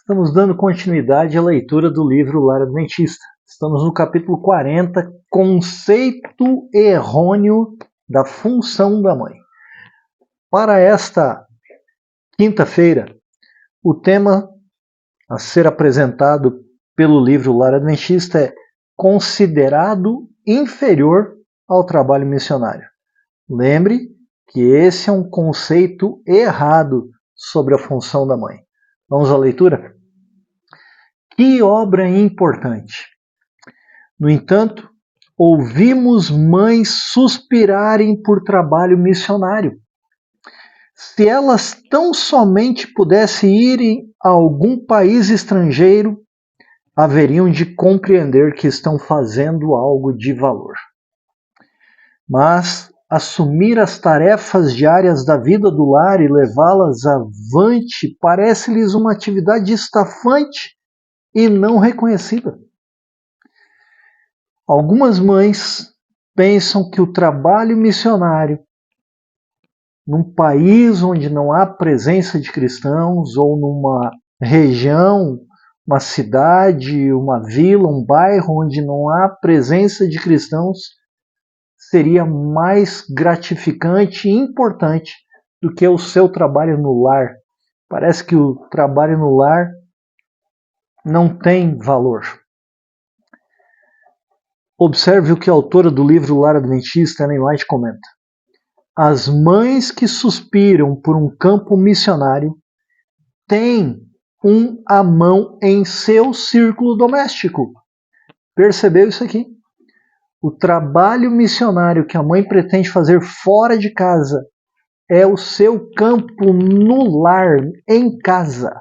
Estamos dando continuidade à leitura do livro Lar Adventista. Estamos no capítulo 40, Conceito Errôneo da Função da Mãe. Para esta quinta-feira, o tema a ser apresentado pelo livro Lar Adventista é considerado inferior ao trabalho missionário. Lembre que esse é um conceito errado sobre a função da mãe. Vamos à leitura? Que obra importante! No entanto, ouvimos mães suspirarem por trabalho missionário. Se elas tão somente pudessem ir a algum país estrangeiro, haveriam de compreender que estão fazendo algo de valor. Mas assumir as tarefas diárias da vida do lar e levá-las avante parece-lhes uma atividade estafante e não reconhecida. Algumas mães pensam que o trabalho missionário num país onde não há presença de cristãos ou numa região, uma cidade, uma vila, um bairro onde não há presença de cristãos seria mais gratificante e importante do que o seu trabalho no lar. Parece que o trabalho no lar não tem valor. Observe o que a autora do livro Lar Adventista, Ellen White, comenta. As mães que suspiram por um campo missionário têm um amão em seu círculo doméstico. Percebeu isso aqui? O trabalho missionário que a mãe pretende fazer fora de casa é o seu campo no lar, em casa.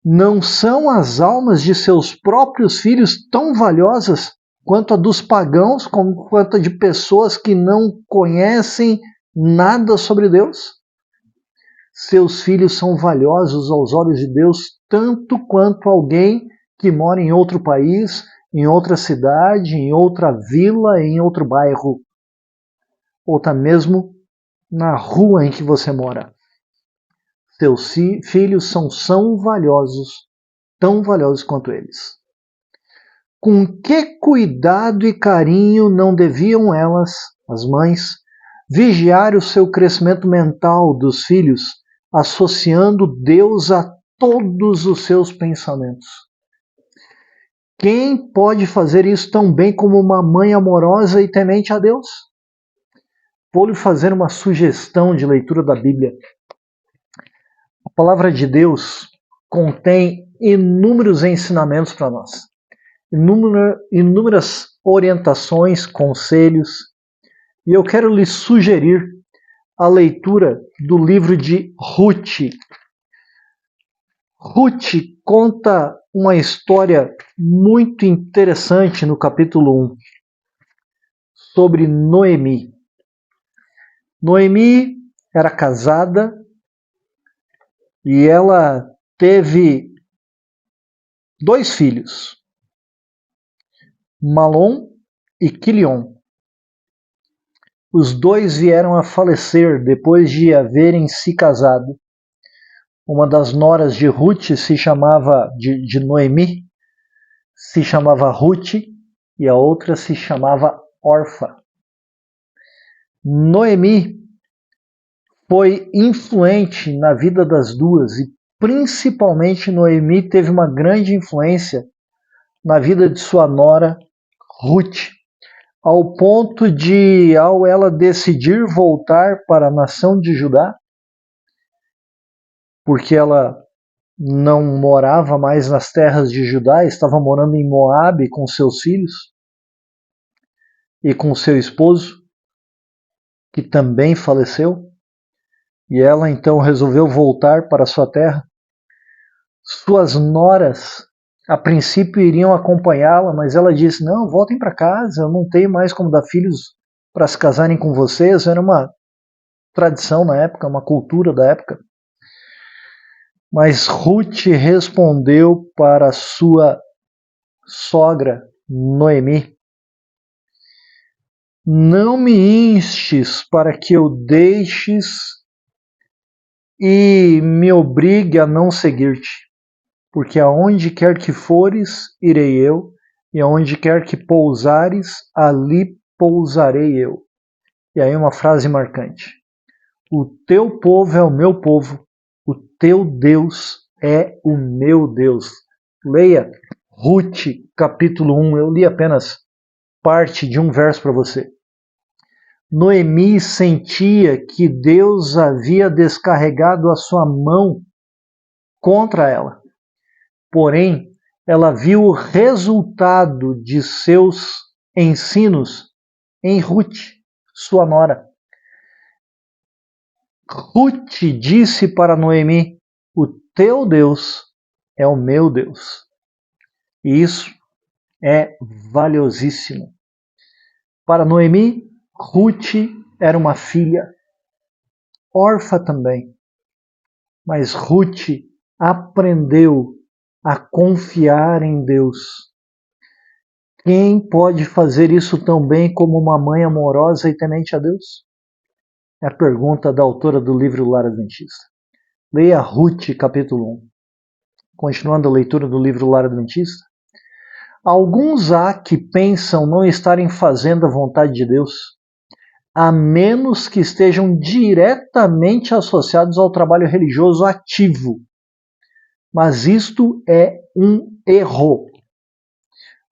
Não são as almas de seus próprios filhos tão valiosas quanto a dos pagãos, quanto a de pessoas que não conhecem nada sobre Deus? Seus filhos são valiosos aos olhos de Deus tanto quanto alguém que mora em outro país, em outra cidade, em outra vila, em outro bairro, ou até mesmo na rua em que você mora. Seus filhos são valiosos, tão valiosos quanto eles. Com que cuidado e carinho não deviam elas, as mães, vigiar o seu crescimento mental dos filhos, associando Deus a todos os seus pensamentos. Quem pode fazer isso tão bem como uma mãe amorosa e temente a Deus? Vou lhe fazer uma sugestão de leitura da Bíblia. A palavra de Deus contém inúmeros ensinamentos para nós, inúmeras orientações, conselhos, e eu quero lhe sugerir a leitura do livro de Ruth. Ruth conta uma história muito interessante no capítulo 1 sobre Noemi. Noemi era casada e ela teve 2 filhos, Malom e Quilion. Os 2 vieram a falecer depois de haverem se casado. Uma das noras de Ruth de Noemi se chamava Ruth e a outra se chamava Orfa. Noemi foi influente na vida das duas e principalmente Noemi teve uma grande influência na vida de sua nora Ruth, ao ponto de, ao ela decidir voltar para a nação de Judá, porque ela não morava mais nas terras de Judá, estava morando em Moabe com seus filhos e com seu esposo, que também faleceu, e ela então resolveu voltar para sua terra. Suas noras, a princípio, iriam acompanhá-la, mas ela disse, não, voltem para casa, eu não tenho mais como dar filhos para se casarem com vocês. Era uma tradição na época, uma cultura da época. Mas Ruth respondeu para sua sogra, Noemi, não me instes para que eu deixes e me obrigue a não seguir-te. porque aonde quer que fores, irei eu, e aonde quer que pousares, ali pousarei eu. E aí uma frase marcante. O teu povo é o meu povo, o teu Deus é o meu Deus. Leia Ruth, capítulo 1. Eu li apenas parte de um verso para você. Noemi sentia que Deus havia descarregado a sua mão contra ela. Porém, ela viu o resultado de seus ensinos em Ruth, sua nora. Ruth disse para Noemi: o teu Deus é o meu Deus. E isso é valiosíssimo. Para Noemi, Ruth era uma filha, órfã também. Mas Ruth aprendeu a confiar em Deus. Quem pode fazer isso tão bem como uma mãe amorosa e temente a Deus? É a pergunta da autora do livro Lar Adventista. Leia Ruth, capítulo 1. Continuando a leitura do livro Lar Adventista. Alguns há que pensam não estarem fazendo a vontade de Deus, a menos que estejam diretamente associados ao trabalho religioso ativo. Mas isto é um erro.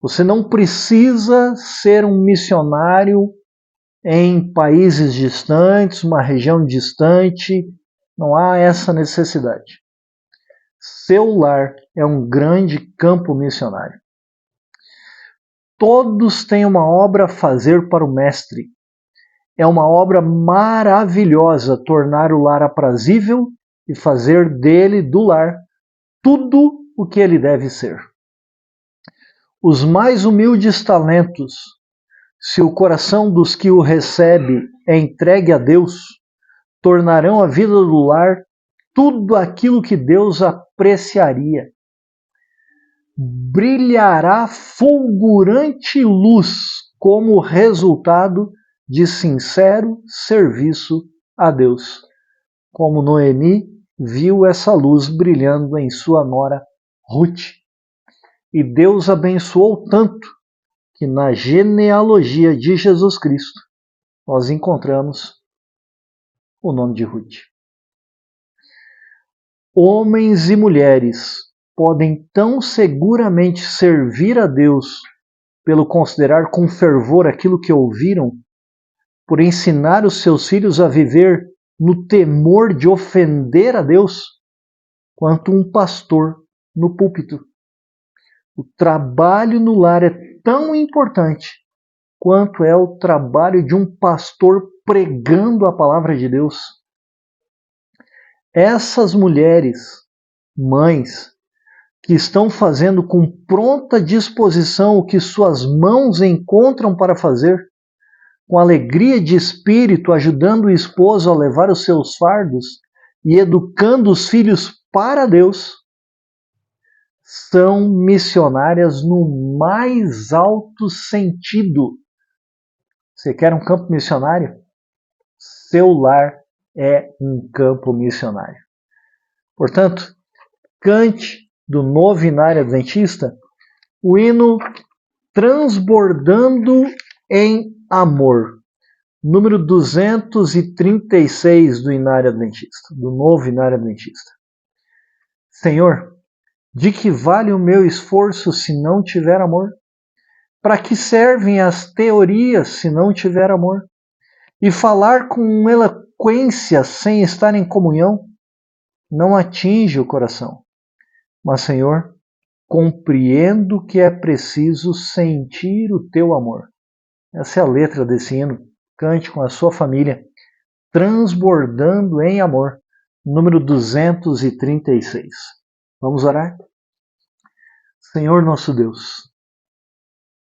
Você não precisa ser um missionário em países distantes, uma região distante. Não há essa necessidade. Seu lar é um grande campo missionário. Todos têm uma obra a fazer para o Mestre. É uma obra maravilhosa tornar o lar aprazível e fazer dele, do lar, tudo o que ele deve ser. Os mais humildes talentos, se o coração dos que o recebe é entregue a Deus, tornarão a vida do lar tudo aquilo que Deus apreciaria. Brilhará fulgurante luz como resultado de sincero serviço a Deus. Como Noemi viu essa luz brilhando em sua nora Ruth. E Deus abençoou tanto que na genealogia de Jesus Cristo nós encontramos o nome de Ruth. Homens e mulheres podem tão seguramente servir a Deus pelo considerar com fervor aquilo que ouviram, por ensinar os seus filhos a viver no temor de ofender a Deus, quanto um pastor no púlpito. O trabalho no lar é tão importante quanto é o trabalho de um pastor pregando a palavra de Deus. Essas mulheres, mães, que estão fazendo com pronta disposição o que suas mãos encontram para fazer, com alegria de espírito, ajudando o esposo a levar os seus fardos e educando os filhos para Deus, são missionárias no mais alto sentido. Você quer um campo missionário? Seu lar é um campo missionário. Portanto, cante do Novinário Adventista o hino Transbordando em Amor, número 236 do Inário Adventista, do Novo Inário Adventista. Senhor, de que vale o meu esforço se não tiver amor? Para que servem as teorias se não tiver amor? E falar com eloquência sem estar em comunhão não atinge o coração. Mas, Senhor, compreendo que é preciso sentir o teu amor. Essa é a letra desse hino. Cante com a sua família, Transbordando em Amor, número 236. Vamos orar? Senhor nosso Deus,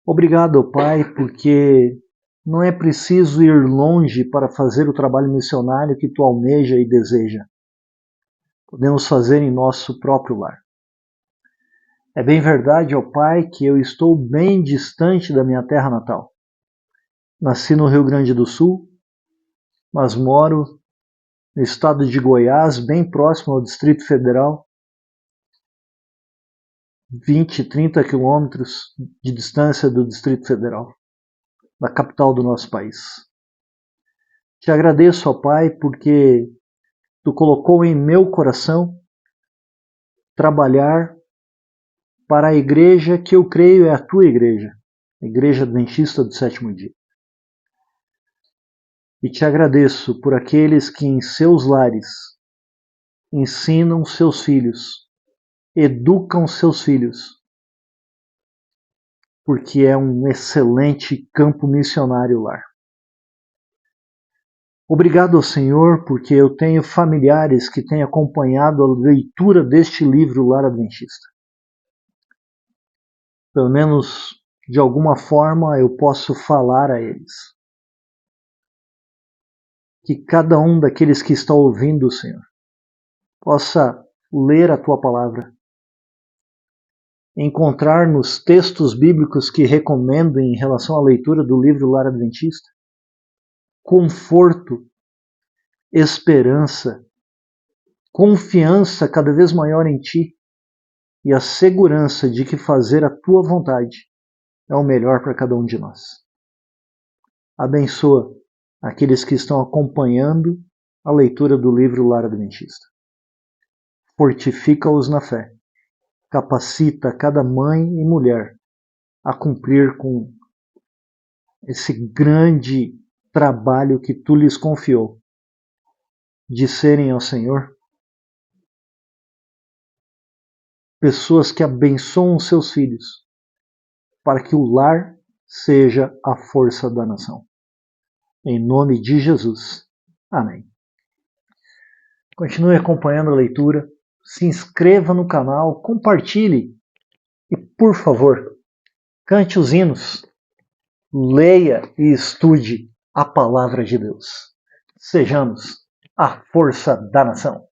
obrigado, Pai, porque não é preciso ir longe para fazer o trabalho missionário que tu almeja e deseja. Podemos fazer em nosso próprio lar. É bem verdade, ó Pai, que eu estou bem distante da minha terra natal. Nasci no Rio Grande do Sul, mas moro no estado de Goiás, bem próximo ao Distrito Federal. 20, 30 quilômetros de distância do Distrito Federal, da capital do nosso país. Te agradeço, ó Pai, porque Tu colocou em meu coração trabalhar para a igreja que eu creio é a Tua igreja, a Igreja Adventista do Sétimo Dia. E te agradeço por aqueles que em seus lares ensinam seus filhos, educam seus filhos, porque é um excelente campo missionário lar. Obrigado ao Senhor, porque eu tenho familiares que têm acompanhado a leitura deste livro Lar Adventista. Pelo menos, de alguma forma, eu posso falar a eles. Que cada um daqueles que está ouvindo, Senhor, possa ler a Tua palavra, encontrar nos textos bíblicos que recomendo em relação à leitura do livro Lar Adventista conforto, esperança, confiança cada vez maior em Ti e a segurança de que fazer a Tua vontade é o melhor para cada um de nós. Abençoa aqueles que estão acompanhando a leitura do livro Lar Adventista. Fortifica-os na fé. Capacita cada mãe e mulher a cumprir com esse grande trabalho que Tu lhes confiou, de serem ao Senhor pessoas que abençoam seus filhos, para que o lar seja a força da nação. Em nome de Jesus. Amém. Continue acompanhando a leitura, se inscreva no canal, compartilhe e, por favor, cante os hinos, leia e estude a palavra de Deus. Sejamos a força da nação.